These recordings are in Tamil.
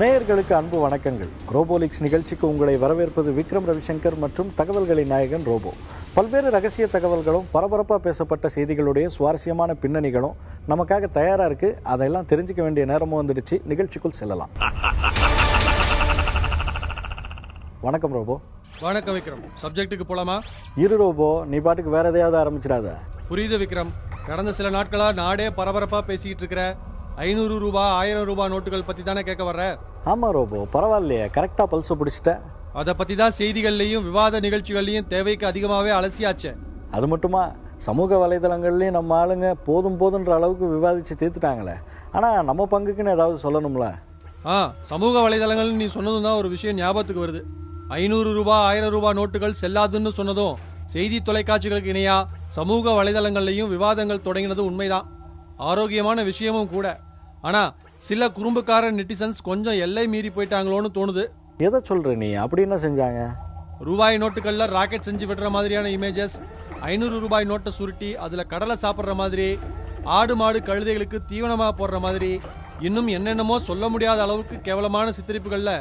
நேயர்களுக்கு அன்பு வணக்கங்கள். ரோபோலிக்ஸ் நிகழ்ச்சிக்கு உங்களை வரவேற்பது விக்ரம் ரவிசங்கர் மற்றும் தகவல்களின் நாயகன் ரோபோ. பல்வேறு ரகசிய தகவல்களும் பரபரப்பாக பேசப்பட்ட செய்திகளுடைய சுவாரஸ்யமான பின்னணிகளும் நமக்காக தயாராக இருக்கு. அதெல்லாம் தெரிஞ்சுக்க வேண்டிய நேரமும் வந்துடுச்சு. நிகழ்ச்சிக்குள் செல்லலாம். வணக்கம் ரோபோ. வணக்கம் விக்ரம். சப்ஜெக்ட்டுக்கு போலாமா? இரு ரோபோ, நீ பாட்டுக்கு வேற எதையாவது ஆரம்பிச்சிடாத. புரியுது விக்ரம். கடந்த சில நாட்களா நாடே பரபரப்பா பேசிக்கிட்டு இருக்கிற 500 ரூபாய் 1000 ரூபாய் நோட்டுகள் பத்தி தானே கேட்க வர்ற? ஆமா ரோபோ, பரவாயில்லையே, கரெக்டா பல்ச பிடிச்சிட்ட. அதை பத்தி தான் செய்திகள்லையும் விவாத நிகழ்ச்சிகள்லையும் தேவைக்கு அதிகமாவே அலசியாச்சு. அது மட்டுமா, சமூக வலைதளங்கள்லயும் நம்ம ஆளுங்க போதும் போதுன்ற அளவுக்கு விவாதிச்சு தீர்த்துட்டாங்களே. ஆனா நம்ம பங்குக்குன்னு ஏதாவது சொல்லணும்ல. சமூக வலைதளங்கள் நீ சொன்னதும் தான் ஒரு விஷயம் ஞாபகத்துக்கு வருது. 500 ரூபாய் 1000 ரூபாய் நோட்டுகள் செல்லாதுன்னு சொன்னதும் செய்தி தொலைக்காட்சிகளுக்கு இணையா சமூக வலைதளங்கள்லையும் விவாதங்கள் தொடங்கினது உண்மைதான். ஆரோக்கியமான விஷயமும் கூட. ஆனா சில குறும்புக்கார நெட்டிசன்ஸ் கொஞ்சம் எல்லை மீறி போயிட்டாங்களோன்னு தோணுது. எதை சொல்ற நீ? அப்படி என்ன செஞ்சாங்க? ரூபாய் நோட்டுகள்ல ராக்கெட் செஞ்சு விடுற மாதிரியான இமேஜஸ், 500 ரூபாய் நோட்டை சுருட்டி அதுல கடலை சாப்பிடுற மாதிரி, ஆடு மாடு கழுதைகளுக்கு தீவனமா போடுற மாதிரி, இன்னும் என்னென்னமோ சொல்ல முடியாத அளவுக்கு கேவலமான சித்தரிப்புகள்ல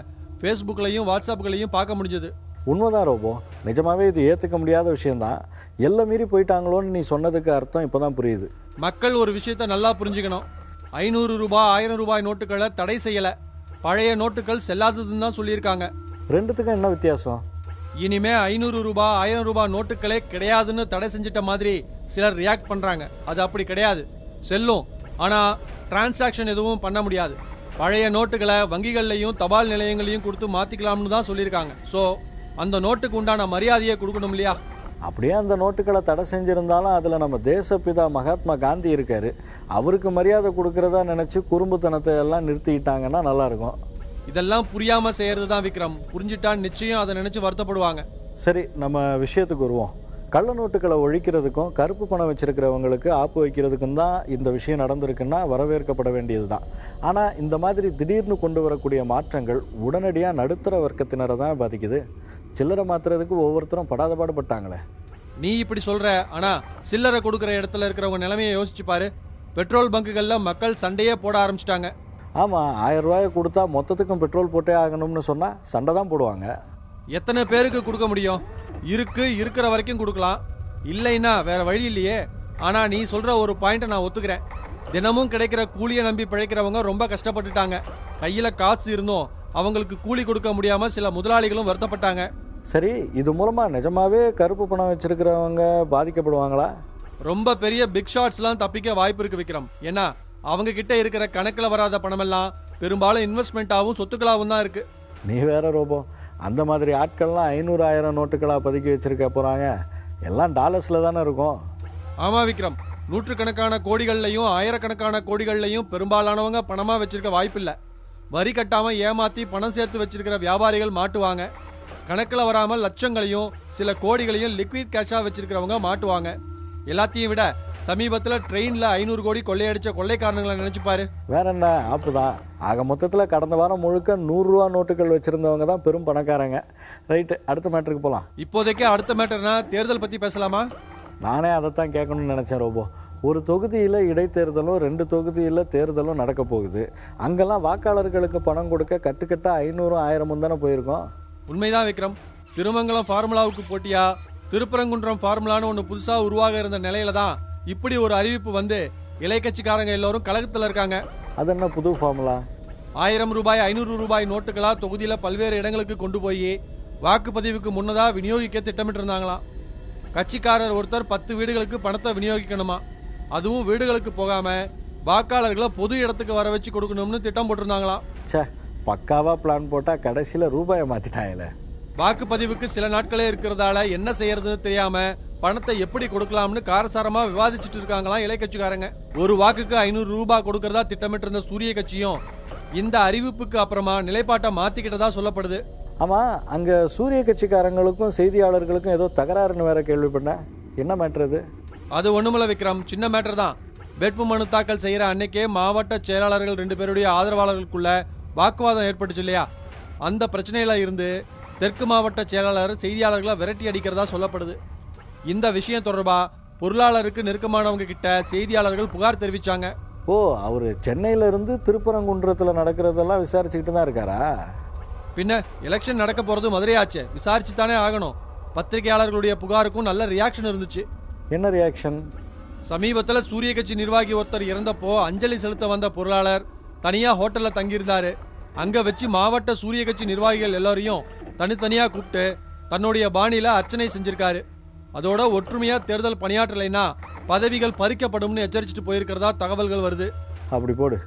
ஃபேஸ்புக்லையும் வாட்ஸ்அப்களையும் பார்க்க முடிஞ்சது. உண்மைதான் ரோபோ, நிஜமாவே இது ஏத்துக்க முடியாத விஷயம்தான். எல்லாம் மீறி போயிட்டாங்களோன்னு நீ சொன்னதுக்கு அர்த்தம் இப்பதான் புரியுது. மக்கள் ஒரு விஷயத்த நல்லா புரிஞ்சுக்கணும். 500 ரூபாய் 1000 ரூபாய் நோட்டுகளை தடை செய்யல, பழைய நோட்டுகள் செல்லாததுன்னு தான் சொல்லியிருக்காங்க. ரெண்டுத்துக்கும் என்ன வித்தியாசம்? இனிமே 500 ரூபாய் 1000 ரூபாய் நோட்டுகளே கிடையாதுன்னு தடை செஞ்சிட்ட மாதிரி சிலர் ரியாக்ட் பண்றாங்க. அது அப்படி கிடையாது. செல்லும், ஆனா டிரான்சாக்சன் எதுவும் பண்ண முடியாது. பழைய நோட்டுகளை வங்கிகள்லையும் தபால் நிலையங்களையும் கொடுத்து மாத்திக்கலாம்னு தான் சொல்லியிருக்காங்க. ஸோ அந்த நோட்டுக்கு உண்டான மரியாதையை கொடுக்கணும் இல்லையா? அப்படியே அந்த நோட்டுகளை தடை செஞ்சிருந்தாலும் அதுல நம்ம தேசப்பிதா மகாத்மா காந்தி இருக்காரு. அவருக்கு மரியாதை கொடுக்கறதா நினைச்சு குறும்புத்தனத்தை எல்லாம் நிறுத்திக்கிட்டாங்கன்னா நல்லா இருக்கும். இதெல்லாம் புரியாம செய்யறது தான் விக்ரம். புரிஞ்சுட்டா நிச்சயம் அதை நினைச்சு வருத்தப்படுவாங்க. சரி, நம்ம விஷயத்துக்கு வருவோம். கள்ள நோட்டுகளை ஒழிக்கிறதுக்கும் கருப்பு பணம் வச்சிருக்கிறவங்களுக்கு ஆப்பு வைக்கிறதுக்கும் தான் இந்த விஷயம் நடந்திருக்குன்னா வரவேற்கப்பட வேண்டியது தான். ஆனால் இந்த மாதிரி திடீர்னு கொண்டு வரக்கூடிய மாற்றங்கள் உடனடியாக நடுத்தர வர்க்கத்தினரை தான் பாதிக்குது. சில்லறை மாத்துறதுக்கு ஒவ்வொருத்தரும் படாத பாடுபட்டாங்களே. நீ இப்படி சொல்ற, ஆனா சில்லறை கொடுக்குற இடத்துல இருக்கிறவங்க நிலைமையை யோசிச்சு பாரு. பெட்ரோல் பங்குகள்ல மக்கள் சண்டையே போட ஆரம்பிச்சிட்டாங்க. ஆமாம், 1000 ரூபாயை கொடுத்தா மொத்தத்துக்கும் பெட்ரோல் போட்டே ஆகணும்னு சொன்னால் சண்டை தான் போடுவாங்க. எத்தனை பேருக்கு கொடுக்க முடியும்? இருக்கிற வரைக்கும் கொடுக்கலாம், இல்லைன்னா வேற வழி இல்லையே. ஆனா நீ சொல்ற ஒரு பாயிண்ட் நான் ஒத்துக்கிறேன். தினமும் கிடைக்கிற கூலியை நம்பி பிழைக்கிறவங்க ரொம்ப கஷ்டப்பட்டுட்டாங்க. கையில காசு இருந்தும் அவங்களுக்கு கூலி கொடுக்க முடியாம சில முதலாளிகளும் வருத்தப்பட்டாங்க. சரி, இது மூலமா நிஜமாவே கருப்பு பணம் வச்சிருக்கிறவங்க பாதிக்கப்படுவாங்களா? ரொம்ப பெரிய பிக் ஷாட்ஸ்லாம் தப்பிக்க வாய்ப்பு இருக்கு விக்ரம். ஏன்னா அவங்க கிட்ட இருக்கிற கணக்குல வராத பணமெல்லாம் பெரும்பாலும் இன்வெஸ்ட்மெண்ட்டாகவும் சொத்துக்களாகவும் தான் இருக்கு. நீ வேற ரோபோ, அந்த மாதிரி ஆட்கள்லாம் 500 1000 நோட்டுகளா பதுக்கி வச்சிருக்க போறாங்க. எல்லாம் டாலர்ஸ்ல தானே இருக்கும். ஆமா விக்ரம், நூற்றுக்கணக்கான கோடிகள்லையும் ஆயிரக்கணக்கான கோடிகள்லையும் பெரும்பாலானவங்க பணமா வச்சிருக்க வாய்ப்பில்லை. வரி கட்டாம ஏமாத்தி பணம் சேர்த்து வச்சிருக்கிற வியாபாரிகள் மாட்டுவாங்க. கணக்கில் வராமல் லட்சங்களையும் சில கோடிகளையும் லிக்விட் கேஷா வச்சிருக்கிறவங்க மாட்டுவாங்க. எல்லாத்தையும் விட சமீபத்தில் ட்ரெயின்ல 500 கோடி கொள்ளையடிச்ச கொள்ளைக்காரங்களை நினைச்சு பாரு. வேற என்ன ஆப்புதான். ஆக மொத்தத்தில் கடந்த வாரம் முழுக்க 100 ரூபா நோட்டுகள் வச்சிருந்தவங்க தான் பெரும் பணக்காரங்க. ரைட்டு, அடுத்த மேட்டருக்கு போலாம். இப்போதைக்கு அடுத்த மேட்டர்னா தேர்தல் பத்தி பேசலாமா? நானே அதைத்தான் கேட்கணும்னு நினைச்சேன் ரோபோ. ஒரு தொகுதியில் இடைத்தேர்தலும் 2 தொகுதியில் தேர்தலும் நடக்க போகுது. அங்கெல்லாம் வாக்காளர்களுக்கு பணம் கொடுக்க கட்டுக்கட்டா 500 1000 தானே போயிருக்கோம். உண்மைதான் விக்ரம். திருமங்கலம் ஃபார்முலாவுக்கு போட்டியா திருப்பரங்குன்றம் ஃபார்முலான்னு ஒன்று புதுசாக உருவாக இருந்த நிலையில தான் இப்படி ஒரு அறிவிப்பு வந்து இலை கட்சிக்காரங்க எல்லாரும் கழகத்தில் இருக்காங்க. அது என்ன புது ஃபார்முலா? 1000 ரூபாய் 500 ரூபாய் நோட்டுகளா தொகுதியில பல்வேறு இடங்களுக்கு கொண்டு போய் வாக்குப்பதிவுக்கு முன்னதா விநியோகிக்க திட்டமிட்டு இருந்தாங்களாம். கட்சிக்காரர் ஒருத்தர் 10 வீடுகளுக்கு பணத்தை விநியோகிக்கணுமா. அதுவும் வீடுகளுக்கு போகாம வாக்காளர்களை பொது இடத்துக்கு வர வச்சு கொடுக்கணும்னு திட்டம் போட்டிருந்தாங்களாம். சே, பக்காவா பிளான் போட்டா கடைசியில ரூபாயை மாத்திட்டாங்களே. வாக்குப்பதிவுக்கு சில நாட்களே இருக்கிறதால என்ன செய்யறதுன்னு தெரியாம பணத்தை எப்படி கொடுக்கலாம்னு காரசாரமா விவாதிச்சுட்டு இருக்காங்களாம் இலை கட்சிக்காரங்க. ஒரு வாக்குக்கு 500 ரூபாய் கொடுக்கறதா திட்டமிட்டு இருந்த சூரிய கட்சியும் இந்த அறிவிப்புக்கு அப்புறமா நிலைப்பாட்டை மாத்திக்கிட்டதா சொல்லப்படுது. ஆமா, அங்க சூரிய கட்சிக்காரங்களுக்கும் செய்தியாளர்களுக்கும் ஏதோ தகராறுன்னு வேற கேள்விப்பட்டேன். என்ன மேட்டர் அது ஒண்ணுமில்ல விக்ரம், சின்ன மேட்டர் தான். வேட்புமனு தாக்கல் செய்யற அன்னைக்கே மாவட்ட செயலாளர்கள் 2 பேருடைய ஆதரவாளர்களுக்குள்ள வாக்குவாதம் ஏற்பட்டுச்சு இல்லையா? அந்த பிரச்சனையில இருந்து தெற்கு மாவட்ட செயலாளர் செய்தியாளர்களை விரட்டி அடிக்கிறதா சொல்லப்படுது. இந்த விஷயம் தொடர்பா பொருளாளருக்கு நெருக்கமானவங்க கிட்ட செய்தியாளர்கள் புகார் தெரிவிச்சாங்க. ஓ, அவர் சென்னையிலேருந்து திருப்பரங்குன்றத்தில் நடக்கிறதெல்லாம் விசாரிச்சுக்கிட்டு தான் இருக்காரா? பின்ன எலெக்ஷன் நடக்க போறது மதுரையாச்சே, விசாரிச்சு தானே ஆகணும். பத்திரிகையாளர்களுடைய புகாருக்கும் நல்ல ரியாக்ஷன் இருந்துச்சு. என்ன ரியாக்ஷன்? சமீபத்தில் சூரிய கட்சி நிர்வாகி ஒருத்தர் இறந்தப்போ அஞ்சலி செலுத்த வந்த பொருளாளர் தனியா ஹோட்டல்ல தங்கியிருந்தாரு. அங்க வச்சு மாவட்ட சூரிய கட்சி நிர்வாகிகள் எல்லாரையும் தனித்தனியா கூப்பிட்டு தன்னுடைய பாணியில அர்ச்சனை செஞ்சிருக்காரு. அதோட ஒற்றுமையா தேர்தல் பணியாற்றலைன்னா பதவிகள் பறிக்கப்படும்னு எச்சரிச்சுட்டு போயிருக்கிறதா தகவல்கள் வருது. அப்படி போடு.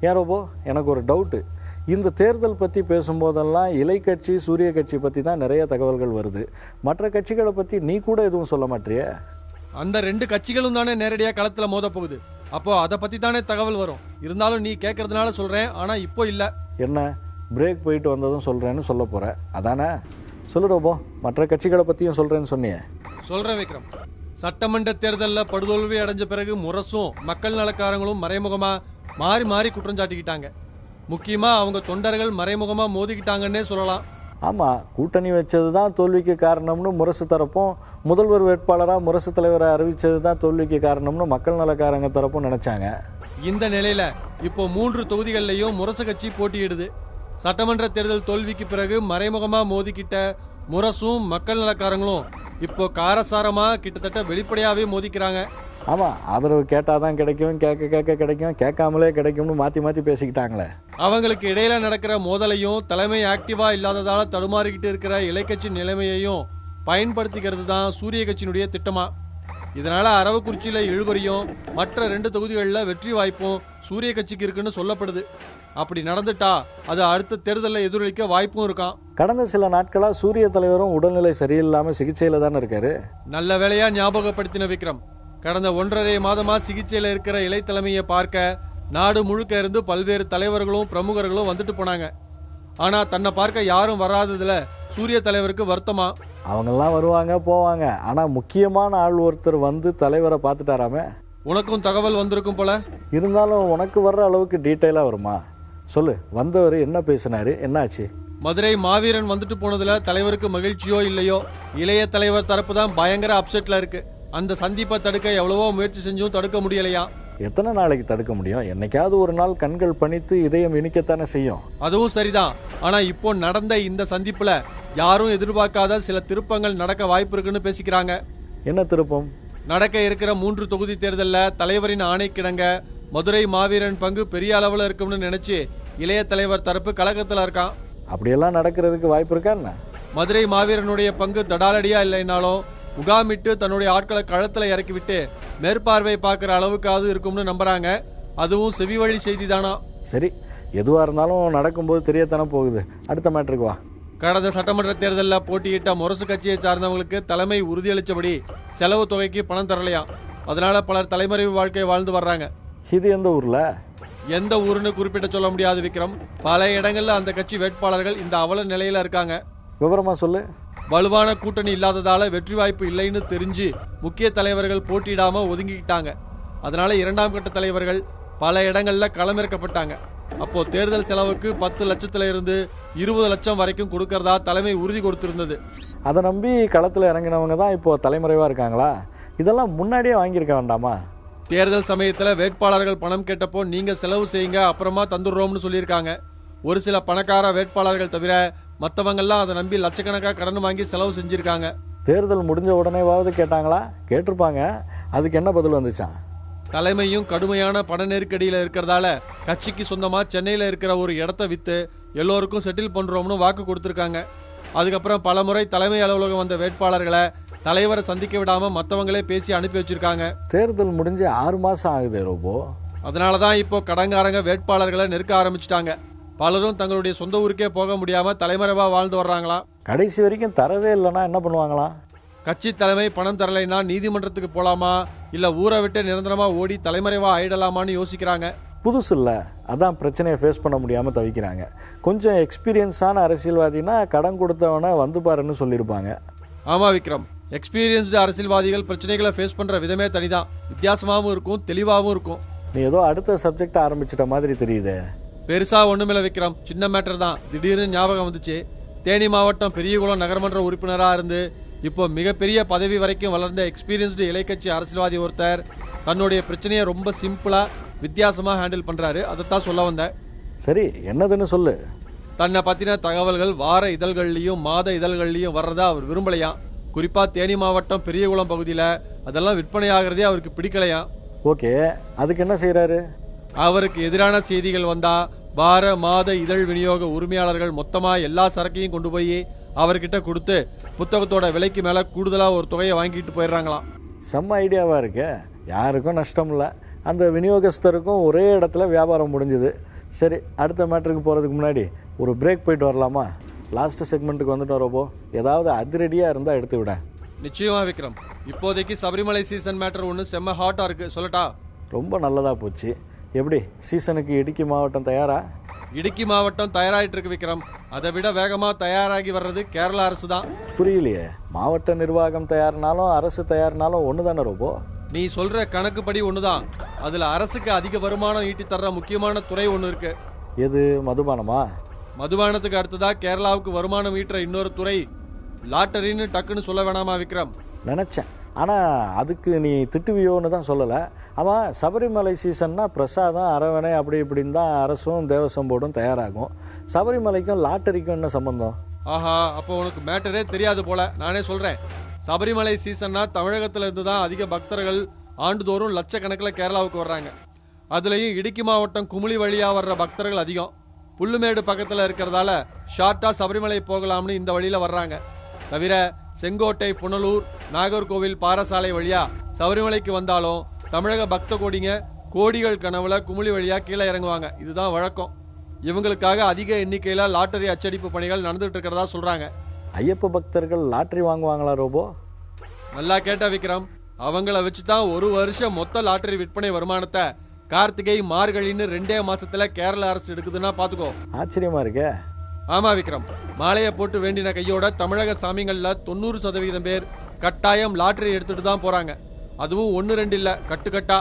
யாரோபோ, எனக்கு ஒரு டவுட்டு. இந்த தேர்தல் பற்றி பேசும்போதெல்லாம் இலை கட்சி சூரிய கட்சி பற்றி தான் நிறைய தகவல்கள் வருது. மற்ற கட்சிகளை பற்றி நீ கூட எதுவும் சொல்ல மாட்டியே? அந்த 2 கட்சிகளும் தானே நேரடியாக களத்தில் மோத போகுது. அப்போ அதை பற்றி தானே தகவல் வரும். இருந்தாலும் நீ கேட்கறதுனால சொல்றேன், ஆனா இப்போ இல்லை. என்ன, பிரேக் போயிட்டு வந்ததும் சொல்கிறேன்னு சொல்ல போகிற அதானே? சொல்லுறோபோ, மற்ற கட்சிகளை பற்றியும் சொல்கிறேன்னு சொன்னியே. சொல்றேன் விக்ரம். சட்டமன்ற தேர்தலில் படுதோல்வி அடைஞ்ச பிறகு முரசும் மக்கள் நலக்காரங்களும் மறைமுகமா மாறி மாறி குற்றம் சாட்டிக்கிட்டாங்க. முக்கியமா அவங்க தொண்டர்கள் மறைமுகமா மோதிக்கிட்டாங்கன்னே சொல்லலாம். ஆமாம், கூட்டணி வச்சது தான் தோல்விக்கு காரணம்னு முரசு தரப்பும், முதல்வர் வேட்பாளராக முரசு தலைவரை அறிவித்தது தான் தோல்விக்கு காரணம்னு மக்கள் நலக்காரங்க தரப்பும் நினச்சாங்க. இந்த நிலையில இப்போ 3 தொகுதிகளிலையும் முரசு கட்சி போட்டியிடுது. சட்டமன்ற தேர்தல் தோல்விக்கு பிறகு மறைமுகமா மோதிக்கிட்ட முரசும் மக்கள் நலக்காரங்களும் இப்போ காரசாரமா கிட்டத்தட்ட வெளிப்படையாவே மோதிக்கிறாங்க. ஆமாம், ஆதரவு கேட்டால் தான் கிடைக்கும், கேட்க கேட்க கிடைக்கும், கேட்காமலே கிடைக்கும்னு மாற்றி மாற்றி பேசிக்கிட்டாங்களே. அவங்களுக்கு இடையில நடக்கிற மோதலையும் தலைமை ஆக்டிவா இல்லாததால தடுமாறிக்கிட்டு இருக்கிற இலைக்கட்சி நிலைமையையும் பயன்படுத்திக்கிறது தான் சூரிய கட்சியினுடைய திட்டமா. இதனால அரவக்குறிச்சியில இழுபறியும் மற்ற 2 தொகுதிகளில் வெற்றி வாய்ப்பும் சூரிய கட்சிக்கு இருக்குன்னு சொல்லப்படுது. அப்படி நடந்துட்டா அது அடுத்த தேர்தலில் எதிரொலிக்க வாய்ப்பும் இருக்கான். கடந்த சில நாட்களாக சூரிய தலைவரும் உடல்நிலை சரியில்லாமல் சிகிச்சையில் தானே இருக்காரு. நல்ல வேளையா ஞாபகப்படுத்தின விக்ரம். கடந்த 1.5 மாதமா சிகிச்சையில் இருக்கிற இலை தலைமையை பார்க்க நாடு முழுக்க இருந்து பல்வேறு தலைவர்களும் பிரமுகர்களும் வந்துட்டு போனாங்க. ஆனா தன்னை பார்க்க யாரும் வராததுல சூரிய தலைவருக்கு வருத்தமா. அவங்கெல்லாம் வருவாங்க போவாங்க, ஆனால் முக்கியமான ஆள் ஒருத்தர் வந்து தலைவரை பார்த்துட்டாராமே. உனக்கும் தகவல் வந்திருக்கும் போல. இருந்தாலும் உனக்கு வர்ற அளவுக்கு டீட்டெயிலாக வருமா? சொல்லு, வந்தவர் என்ன பேசினாரு, என்னாச்சு? மதுரை மாவீரன் வந்துட்டு போனதுல தலைவருக்கு மகிழ்ச்சியோ இல்லையோ, இளைய தலைவர் தரப்பு தான் பயங்கர அப்செட்ல இருக்கு. அந்த சந்திப்பை தடுக்க எவ்வளவோ முயற்சி செஞ்சும் தடுக்க முடியலையா. எத்தனை நாளைக்கு தடுக்க முடியும்? என்னைக்காவது ஒரு நாள் கண்கள் பணித்து இதயம் இனிக்கத்தானே செய்யும். அதுவும் சரிதான். ஆனா இப்போ நடந்த இந்த சந்திப்புல யாரும் எதிர்பார்க்காத சில திருப்பங்கள் நடக்க வாய்ப்பு இருக்குன்னு பேசிக்கிறாங்க. என்ன திருப்பம்? நடக்க இருக்கிற 3 தொகுதி தேர்தலில் தலைவரின் ஆணைக்கிடங்க மதுரை மாவீரன் பங்கு பெரிய அளவில் இருக்கும்னு நினைச்சு இளைய தலைவர் தரப்பு கலக்கத்தில் இருக்கான். அப்படியெல்லாம் நடக்கிறதுக்கு வாய்ப்பு இருக்கா என்ன? மதுரை மாவீரனுடைய பங்கு தடாலடியா இல்லைனாலும் முகாமிட்டு தன்னுடைய ஆட்களை களத்தில் இறக்கிவிட்டு மேற்பார்வை பார்க்குற அளவுக்காவது இருக்கும்னு நம்புறாங்க. அதுவும் செவி வழி செய்தி தானா. சரி, எதுவாக இருந்தாலும் நடக்கும்போது தெரியத்தானே போகுது. அடுத்த மேட்ருக்கு வா. கடந்த சட்டமன்ற தேர்தலில் போட்டியிட்ட முரசு கட்சியை சார்ந்தவங்களுக்கு தலைமை உறுதியளித்தபடி செலவு தொகைக்கு பணம் தரலையாம். அதனால பலர் தலைமறைவு வாழ்க்கை வாழ்ந்து வர்றாங்க. இது எந்த ஊர்ல? எந்த ஊருன்னு குறிப்பிட்ட சொல்ல முடியாது விக்ரம். பல இடங்கள்ல அந்த கட்சி வேட்பாளர்கள் இந்த அவல நிலையில இருக்காங்க. விவரமா சொல்லு. வலுவான கூட்டணி இல்லாததால வெற்றி வாய்ப்பு இல்லைன்னு தெரிஞ்சு முக்கிய தலைவர்கள் போட்டியிடாம ஒதுங்கிக்கிட்டாங்க. அதனால 2ஆம் கட்ட தலைவர்கள் பல இடங்கள்ல களமிறக்கப்பட்டாங்க. அப்போ தேர்தல் செலவுக்கு 10 லட்சத்துல இருந்து 20 லட்சம் வரைக்கும் கொடுக்கறதா தலைமை உறுதி கொடுத்திருந்தது. அதை நம்பி களத்தில் இறங்கினவங்க தான் இப்போ தலைமறைவா இருக்காங்களா? இதெல்லாம் முன்னாடியே வாங்கியிருக்க வேண்டாமா? தேர்தல் சமயத்துல வேட்பாளர்கள் பணம் கேட்டப்போ நீங்க செலவு செய்யுங்க அப்புறமா தந்துடுறோம்னு சொல்லியிருக்காங்க. ஒரு சில பணக்கார வேட்பாளர்கள் தவிர மற்றவங்கெல்லாம் அதை நம்பி லட்சக்கணக்காக கடன் வாங்கி செலவு செஞ்சிருக்காங்க. தேர்தல் முடிஞ்ச உடனேவாவது கேட்டாங்களா? கேட்டிருப்பாங்க. அதுக்கு என்ன பதில் வந்துச்சான்? தலைமையும் கடுமையான பண நெருக்கடியில் இருக்கிறதால கட்சிக்கு சொந்தமா சென்னையில் இருக்கிற ஒரு இடத்த வித்து எல்லோருக்கும் செட்டில் பண்றோம்னு வாக்கு கொடுத்திருக்காங்க. அதுக்கப்புறம் பல முறை தலைமை அலுவலகம் வந்த வேட்பாளர்களை தலைவரை சந்திக்க விடாம மற்றவங்களே பேசி அனுப்பி வச்சிருக்காங்க. தேர்தல் முடிஞ்சு 6 மாசம் ஆகுது ரோபோ. அதனாலதான் இப்போ கடங்காரங்க வேட்பாளர்களை நெருக்க ஆரம்பிச்சிட்டாங்க. பலரும் தங்களுடைய சொந்த ஊருக்கே போக முடியாம தலைமறைவா வாழ்ந்து வர்றாங்களாம். கடைசி வரைக்கும் தரவே இல்லைன்னா என்ன பண்ணுவாங்களாம்? கட்சி தலைமை பணம் தரலைன்னா நீதிமன்றத்துக்கு போலாமா இல்ல ஊரை விட்டு நிரந்தரமா ஓடி தலைமறைவா ஆயிடலாமான்னு யோசிக்கிறாங்க. புதுசு இல்லை, அதான் பிரச்சனையை ஃபேஸ் பண்ண முடியாமல் தவிக்கிறாங்க. கொஞ்சம் எக்ஸ்பீரியன்ஸான அரசியல்வாதினா கடன் கொடுத்தவனை வந்து பாருன்னு சொல்லியிருப்பாங்க. ஆமா விக்ரம், எக்ஸ்பீரியன்ஸ்டு அரசியல்வாதிகள் பிரச்சனைகளை ஃபேஸ் பண்ற விதமே தனிதான். வித்தியாசமாகவும் இருக்கும், தெளிவாகவும் இருக்கும். நீ ஏதோ அடுத்த சப்ஜெக்ட் ஆரம்பிச்சிட்ட மாதிரி தெரியுது. பெருசா ஒண்ணுமில்ல விக்ரம், சின்ன மேட்டர் தான். திடீர்னு ஞாபகம் வந்துச்சு. தேனி மாவட்டம் பெரியகுளம் நகரமன்ற உறுப்பினராக இருந்து இப்போ மிகப்பெரிய பதவி வரைக்கும் வளர்ந்த எக்ஸ்பீரியன்ஸ்டு இலைக்கட்சி அரசியல்வாதி ஒருத்தர் தன்னுடைய பிரச்சனையை ரொம்ப சிம்பிளா வித்தியாசமா ஹேண்டில் பண்றாரு. அதைத்தான் சொல்ல வந்தேன். சரி, என்னதுன்னு சொல்லு. தன்னை பத்தின தகவல்கள் வார இதழ்கள்லயும் மாத இதழ்கள்லயும் வர்றதா அவர் விரும்பலையாம். குறிப்பா தேனி மாவட்டம் பெரியகுளம் பகுதியில அதெல்லாம் விற்பனையாகிறதே அவருக்கு பிடிக்கலையாம். ஓகே, அதுக்கு என்ன செய்யறாரு? அவருக்கு எதிரான செய்திகள் வந்தா வார மாத இதழ் விநியோக உரிமையாளர்கள் மொத்தமா எல்லா சரக்கையும் கொண்டு போய் அவர்கிட்ட கொடுத்து புத்தகத்தோட விலைக்கு மேல கூடுதலா ஒரு தொகையை வாங்கிட்டு போயிடுறாங்களாம். செம்ம ஐடியாவா இருக்கு. யாருக்கும் நஷ்டம் இல்லை, அந்த விநியோகஸ்தருக்கும் ஒரே இடத்துல வியாபாரம் முடிஞ்சுது. சரி, அடுத்த மேட்டருக்கு போகிறதுக்கு முன்னாடி ஒரு பிரேக் போயிட்டு வரலாமா? லாஸ்ட் செக்மெண்ட்டுக்கு வந்துட்டு வரப்போ ஏதாவது அதிரடியாக இருந்தால் எடுத்து விட. நிச்சயமா விக்ரம். இப்போதைக்கு சபரிமலை சீசன் மேட்டர் ஒன்று செம்ம ஹாட்டா இருக்கு, சொல்லட்டா? ரொம்ப நல்லதாக போச்சு. எப்படி சீசனுக்கு இடுக்கி மாவட்டம் தயாரா? இடுக்கி மாவட்டம் தயாராகிட்டு இருக்கு விக்ரம். அதை விட வேகமாக தயாராகி வர்றது கேரளா அரசு தான். புரியலையே. மாவட்ட நிர்வாகம் தயார்னாலும் அரசு தயார்னாலும் ஒன்று தானே ரோபோ? நீ சொல்ற கணக்குப்படி ஒண்ணுதான். அதுல அரசுக்கு அதிக வருமானம் ஈட்டி தர்ற முக்கியமான துறை ஒண்ணு இருக்கு. எது? மதுபானமா? மதுபானத்துக்கு அடுத்ததா கேரளாவுக்கு வருமானம் ஈட்டுற இன்னொரு துறை லாட்டரின்னு டக்குன்னு சொல்ல வேணாமா விக்ரம்? நினச்சேன், ஆனால் அதுக்கு நீ திட்டுவியோன்னு தான் சொல்லலை. ஆமாம், சபரிமலை சீசன்னா பிரசாதம் அரவணை அப்படி இப்படின்னு தான் அரசும் தேவசம் போர்டும் தயாராகும். சபரிமலைக்கும் லாட்டரிக்கும் என்ன சம்பந்தம்? ஆஹா, அப்போ உனக்கு மேட்டரே தெரியாது போல. நானே சொல்றேன். சபரிமலை சீசன்னா தமிழகத்துல இருந்து தான் அதிக பக்தர்கள் ஆண்டுதோறும் லட்சக்கணக்கில் கேரளாவுக்கு வர்றாங்க. அதுலயும் இடுக்கி மாவட்டம் குமுளி வழியா வர்ற பக்தர்கள் அதிகம். புல்லுமேடு பக்கத்துல இருக்கிறதால ஷார்ட்டா சபரிமலை போகலாம்னு இந்த வழியில வர்றாங்க. தவிர செங்கோட்டை, புனலூர், நாகர்கோவில் பாரசாலை வழியா சபரிமலைக்கு வந்தாலும் தமிழக பக்த கோடிங்க கோடிகள் கனவுல குமுளி வழியா கீழே இறங்குவாங்க. இதுதான் வழக்கம். இவங்களுக்காக அதிக எண்ணிக்கையில லாட்டரி அச்சடிப்பு பணிகள் நடந்துட்டு இருக்கிறதா சொல்றாங்க. ஐயப்ப பக்தர்கள் லாட்டரி வாங்குவாங்களா ரோபோ? நல்லா கேட்ட விக்ரம். அவங்கள வச்சுதான் ஒரு வருஷம் மொத்த லாட்டரி விற்பனை வருமானத்தை கார்த்திகை மார்கழின்னு 2 மாசத்துல கேரள அரசு எடுக்குதுன்னா பாத்துக்கோ. ஆச்சரியமா இருக்க. ஆமா விக்ரம். மாலையை போட்டு வேண்டின கையோட தமிழக சாமிகள்ல 90% பேர் கட்டாயம் லாட்டரி எடுத்துட்டு தான் போறாங்க. அதுவும் 1-2 இல்ல, கட்டுக்கட்டா.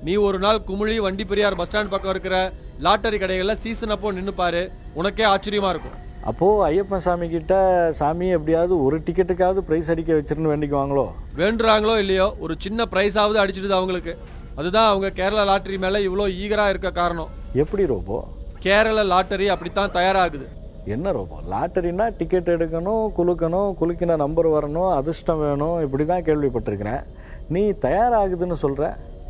நீ ஒரு நாள் குமுளி வண்டி பெரியார் பஸ் ஸ்டாண்ட் பக்கம் இருக்கிற லாட்டரி கடைகள்ல சீசன் அப்போ நின்னு பாரு, உனக்கே ஆச்சரியமா இருக்கும். அப்போ ஐயப்பன் சாமி கிட்ட சாமி எப்படியாவது ஒரு டிக்கெட்டுக்காவது பிரைஸ் அடிக்க வச்சிருந்து வேண்டிக்குவாங்களோ? வேண்டுறாங்களோ இல்லையோ, ஒரு சின்ன பிரைஸாவது அடிச்சிடுது அவங்களுக்கு. அதுதான் அவங்க கேரளா லாட்டரி மேல இவ்வளோ ஈகரா இருக்க காரணம். எப்படி ரோபோ? கேரள லாட்டரி அப்படித்தான் தயாராகுது. என்ன ரோபோ? லாட்டரினா டிக்கெட் எடுக்கணும், குலுக்கணும், குலுக்கின நம்பர் வரணும், அதிர்ஷ்டம் வேணும், இப்படி தான் கேள்விப்பட்டிருக்கிறேன். நீ தயாராகுதுன்னு சொல்ற?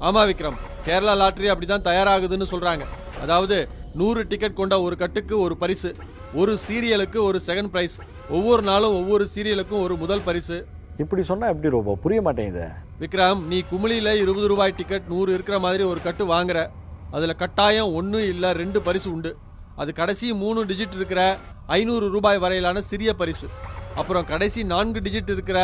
ஆமா விக்ரம், கேரளா லாட்டரி அப்படிதான் தயாராகுதுன்னு சொல்றாங்க. அதாவது 100 டிக்கெட் கொண்ட ஒரு கட்டுக்கு ஒரு பரிசு, ஒரு சீரியலுக்கு ஒரு செகண்ட் பிரைஸ், ஒவ்வொரு நாளும் ஒவ்வொரு சீரியலுக்கும் ஒரு முதல் பரிசு. இப்படி சொன்னா எப்படி ரோபோ? புரிய மாட்டேங்குது. விக்ரம், நீ குமிழில 20 ரூபாய் டிக்கெட் 100 இருக்கிற மாதிரி ஒரு கட்டு வாங்குற. அதுல கட்டாயம் 1 இல்ல 2 பரிசு உண்டு. அது கடைசி 3 டிஜிட் இருக்கிற 500 ரூபாய் வரையிலான சிறிய பரிசு. அப்புறம் கடைசி 4 டிஜிட் இருக்கிற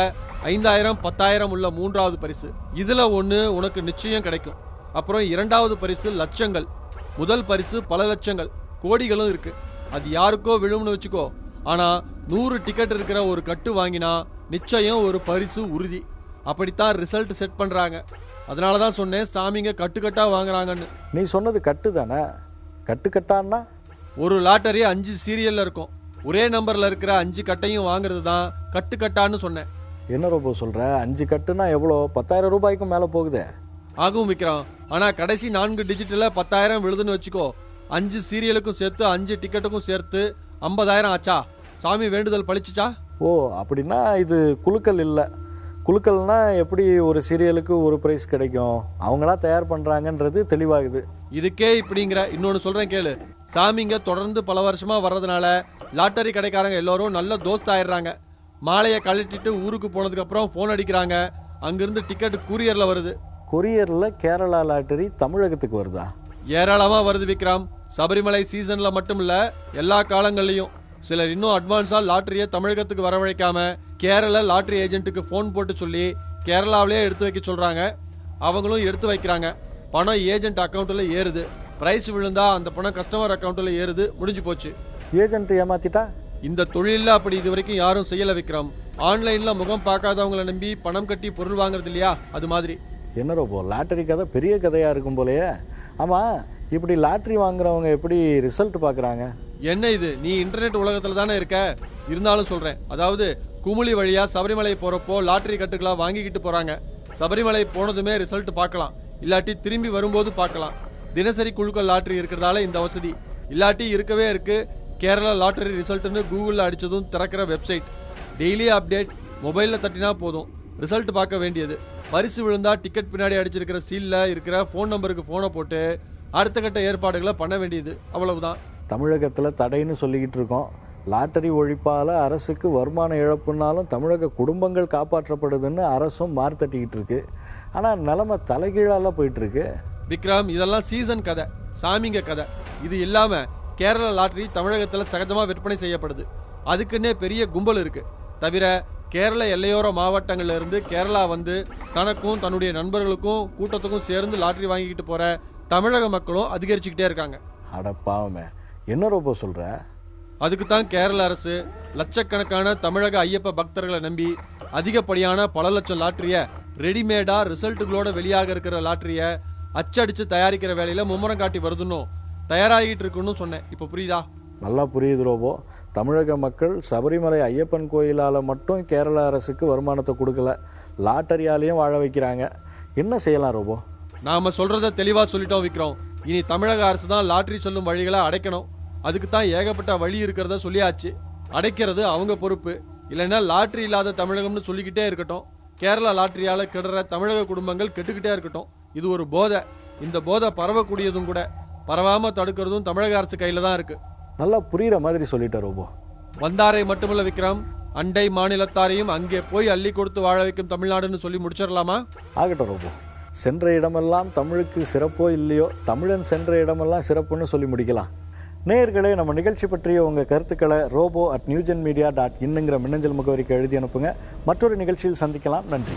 5000, 10,000 உள்ள 3வது பரிசு. இதுல 1 உனக்கு நிச்சயம் கிடைக்கும். அப்புறம் 2வது பரிசு லட்சங்கள், முதல் பரிசு பல லட்சங்கள், கோடிகளும் இருக்கு. அது யாருக்கோ விழும்னு வச்சுக்கோ. ஆனா 100 டிக்கெட் இருக்கிற ஒரு கட்டு வாங்கினா நிச்சயம் ஒரு பரிசு உறுதி. அப்படித்தான் ரிசல்ட் செட் பண்றாங்க. அதனாலதான் சொன்னேன் சாமிங்க கட்டுக்கட்டா வாங்குறாங்கன்னு. நீ சொன்னது கட்டு தானே? கட்டுக்கட்டான்னா ஒரு லாட்டரி 5 சீரியல்ல இருக்கும். ஒரே நம்பர்ல இருக்கிற 5 கட்டையும் வாங்குறது தான் கட்டுக்கட்டான்னு சொன்னேன். என்ன ரோபோ சொல்ற? 5 கட்டுனா எவ்வளோ? 10,000 ரூபாய்க்கும் மேல போகுதே. ஆகும் விக்ரம். ஆனா கடைசி 4 டிஜிட்ல 10,000 விழுதுன்னு வச்சுக்கோ. 5 சீரியலுக்கும் சேர்த்து 5 டிக்கெட்டுக்கும் சேர்த்து 50,000 ஆச்சா? சாமி வேண்டுதல் பழிச்சுச்சா? ஓ, அப்படின்னா இது குலுக்கல் இல்லை. குலுக்கல்னா எப்படி ஒரு சீரியலுக்கு ஒரு பிரைஸ் கிடைக்கும்? அவங்களா தயார் பண்றாங்கன்றது தெளிவாகுது. இதுக்கே இப்படிங்கிற இன்னொன்னு சொல்றேன் கேளு. சாமிங்க தொடர்ந்து பல வருஷமா வர்றதுனால லாட்டரி கடைக்காரங்க எல்லாரும் நல்ல தோஸ்த் ஆயிடுறாங்க. மாலையை கழட்டிட்டு ஊருக்கு போனதுக்கு அப்புறம் போன் அடிக்கிறாங்க. அங்கிருந்து டிக்கெட் கூரியர்ல வருது. கொரியர்ல கேரளா லாட்டரி தமிழகத்துக்கு வருதா? ஏராளமா வருது விக்ரம். சபரிமலை சீசன்ல மட்டும் இல்ல, எல்லா காலங்கள்லயும். சிலர் இன்னும் அட்வான்ஸா லாட்டரியை தமிழகத்துக்கு வரவழைக்காம கேரள லாட்டரி ஏஜென்ட்டுக்கு போன் போட்டு சொல்லி கேரளாவிலே எடுத்து வைக்க சொல்றாங்க. அவங்களும் எடுத்து வைக்கிறாங்க. பணம் ஏஜென்ட் அக்கௌண்ட்ல ஏறுது. பிரைஸ் விழுந்தா அந்த பணம் கஸ்டமர் அக்கௌண்ட்ல ஏறுது. முடிஞ்சு போச்சு. ஏஜென்ட் ஏமாத்திட்டா? இந்த தொழில அப்படி இது வரைக்கும் யாரும் செய்யல விக்ரம். ஆன்லைன்ல முகம் பார்க்காதவங்களை நம்பி பணம் கட்டி பொருள் வாங்குறது இல்லையா, அது மாதிரி. என்ன ரோபோ, லாட்டரி கதை பெரிய கதையா இருக்கும் போலயே. ஆமா, இப்படி லாட்டரி வாங்குறவங்க எப்படி ரிசல்ட் பாக்குறாங்க? என்ன இது, நீ இன்டர்நெட் உலகத்துல தானே இருக்க. இருந்தாலும் சொல்றேன். அதாவது குமுளி வழியா சபரிமலை போறப்போ லாட்டரி கட்டுகளா வாங்கிக்கிட்டு போறாங்க. சபரிமலை போனதுமே ரிசல்ட் பார்க்கலாம், இல்லாட்டி திரும்பி வரும்போது பார்க்கலாம். தினசரி குழுக்கள் லாட்டரி இருக்கிறதால இந்த வசதி. இல்லாட்டி இருக்கவே இருக்கு கேரளா லாட்டரி ரிசல்ட்னு கூகுளில் அடிச்சதும் திறக்கிற வெப்சைட். Daily update. மொபைலில் தட்டினா போதும், ரிசல்ட் பார்க்க வேண்டியது. பரிசு விழுந்தா டிக்கெட் பின்னாடி அடிச்சிருக்கிற சீல்ல இருக்கிற ஃபோன் நம்பருக்கு ஃபோனை போட்டு அடுத்த கட்ட ஏற்பாடுகளை பண்ண வேண்டியது. அவ்வளவுதான். தமிழகத்தில் தடைன்னு சொல்லிக்கிட்டு இருக்கோம். லாட்டரி ஒழிப்பால் அரசுக்கு வருமான இழப்புனாலும் தமிழக குடும்பங்கள் காப்பாற்றப்படுதுன்னு அரசும் மார்த்தட்டிக்கிட்டு இருக்கு. ஆனால் நிலைமை தலைகீழால போயிட்டு இருக்கு. விக்ரம், இதெல்லாம் சீசன் கதை, சாமிங்க கதை. இது இல்லாம கேரளா லாட்டரி தமிழகத்துல சகஜமா விற்பனை செய்யப்படுது. அதுக்குன்னே பெரிய கும்பல் இருக்கு. தவிர கேரள எல்லையோர மாவட்டங்கள்ல இருந்து கேரளா வந்து தனக்கும் தன்னுடைய நண்பர்களுக்கும் கூட்டத்துக்கும் சேர்ந்து லாட்டரி வாங்கிக்கிட்டு போற தமிழக மக்களும் அதிகரிச்சுக்கிட்டே இருக்காங்க. அடப்பாவமே, என்ன ரொம்ப சொல்ற? அதுக்கு தான் கேரள அரசு லட்சக்கணக்கான தமிழக ஐயப்ப பக்தர்களை நம்பி அதிகப்படியான பல லட்சம் லாட்டரிய ரெடிமேடா ரிசல்ட்டுகளோட வெளியாக இருக்கிற லாட்டரிய அச்சடிச்சு தயாரிக்கிற வேலையில மும்முரம் காட்டி வருதுன்னு தயாராகிட்டு இருக்குன்னு சொன்னேன். இப்ப புரியுதா? நல்லா புரியுது ரோபோ. தமிழக மக்கள் சபரிமலை ஐயப்பன் கோயிலால் மட்டும் கேரள அரசுக்கு வருமானத்தை கொடுக்கல, லாட்டரியாலையும் வாழ வைக்கிறாங்க. என்ன செய்யலாம் ரோபோ? நாம சொல்றத தெளிவா சொல்லிட்டோம் விக்ரம். இனி தமிழக அரசு தான் லாட்டரி சொல்லும் வழிகளை அடைக்கணும். அதுக்கு தான் ஏகப்பட்ட வழி இருக்கிறத சொல்லியாச்சு. அடைக்கிறது அவங்க பொறுப்பு. இல்லைன்னா லாட்டரி இல்லாத தமிழகம்னு சொல்லிக்கிட்டே இருக்கட்டும். கேரளா லாட்டரியால கெடுற தமிழக குடும்பங்கள் கெட்டுக்கிட்டே இருக்கட்டும். இது ஒரு போதை. இந்த போதை பரவக்கூடியதும் கூட. பரவாம தடுக்கிறதும் தமிழக அரசு கையில தான் இருக்கு. நல்லா புரியுற மாதிரி சொல்லிட்ட ரோபோ. வந்தாரை மட்டுமல்ல விக்ரம், அண்டை மாநிலத்தாரையும் அங்கே போய் அள்ளி கொடுத்து வாழ வைக்கும் தமிழ்நாடுன்னு சொல்லி முடிச்சிடலாமா? ஆகட்டும் ரோபோ. சென்ற இடமெல்லாம் தமிழுக்கு சிறப்போ இல்லையோ, தமிழன் சென்ற இடமெல்லாம் சிறப்புன்னு சொல்லி முடிக்கலாம். நேயர்களே, நம்ம நிகழ்ச்சி பற்றிய உங்கள் கருத்துக்களை robo@newgenmedia.in மின்னஞ்சல் முகவரிக்கு எழுதி அனுப்புங்க. மற்றொரு நிகழ்ச்சியில் சந்திக்கலாம். நன்றி.